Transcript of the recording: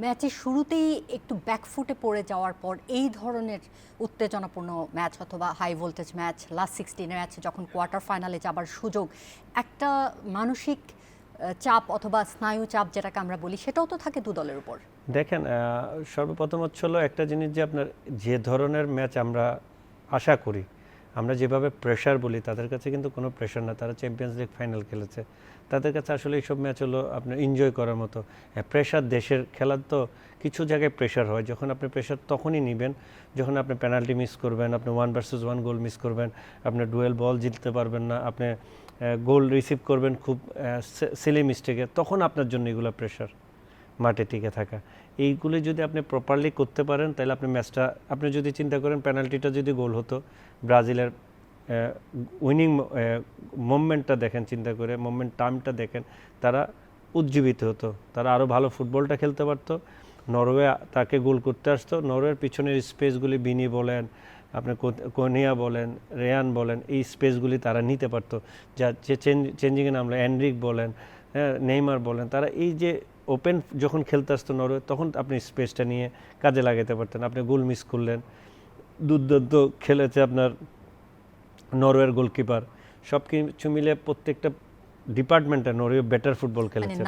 ম্যাচের শুরুতেই একটু ব্যাকফুটে পড়ে যাওয়ার পর এই ধরনের উত্তেজনাপূর্ণ ম্যাচ অথবা high voltage match last 16 match যখন কোয়ার্টার ফাইনালে যাবার সুযোগ, একটা মানসিক চাপ অথবা স্নায়ু চাপ যেটাকে আমরা বলি, সেটাও তো থাকে দু দলের উপর। দেখেন, সর্বপ্রথম হলো একটা জিনিস যে আপনার যে ধরনের ম্যাচ আমরা আশা করি, আমরা যেভাবে প্রেশার বলি, তাদের কাছে কিন্তু কোনো প্রেশার না। তারা চ্যাম্পিয়ন্স লিগ ফাইনাল খেলেছে, তাদের কাছে আসলে এইসব ম্যাচ হলো আপনার এনজয় করার মতো। হ্যাঁ, প্রেশার দেশের খেলার তো কিছু জায়গায় প্রেশার হয়, যখন আপনি প্রেশার তখনই নেবেন যখন আপনি পেনাল্টি মিস করবেন, আপনি 1 ভার্সেস 1 গোল মিস করবেন, আপনি ডুয়েল বল জিততে পারবেন না, আপনি গোল রিসিভ করবেন খুব সিলি মিস্টেকে, তখন আপনার জন্য এগুলো প্রেশার। মাঠে টিকে থাকা, এইগুলি যদি আপনি প্রপারলি করতে পারেন, তাহলে আপনি ম্যাচটা, আপনি যদি চিন্তা করেন পেনাল্টিটা যদি গোল হতো, ব্রাজিলের উইনিং মোমেন্টটা দেখেন, চিন্তা করে মোমেন্ট টাইমটা দেখেন, তারা উজ্জীবিত হতো, তারা আরও ভালো ফুটবলটা খেলতে পারতো। নরওয়ে তাকে গোল করতে আসতো, নরওয়ের পিছনের স্পেসগুলি বিনি বলেন, আপনি কোনিয়া বলেন, রেয়ান বলেন, এই স্পেসগুলি তারা নিতে পারতো। যা যে চেঞ্জিংয়ে নামলো এনরিক বলেন, হ্যাঁ, নেইমার বলেন, তারা এই যে ওপেন যখন খেলতে আসতো নরওয়ে, তখন আপনি স্পেসটা নিয়ে কাজে লাগাতে পারতেন। আপনি গোল মিস করলেন, দুর্দান্ত খেলেছে আপনার নরওয়ের গোলকিপার, সব কিছু মিলে প্রত্যেকটা ডিপার্টমেন্টে নরওয়ে বেটার ফুটবল খেলেছে।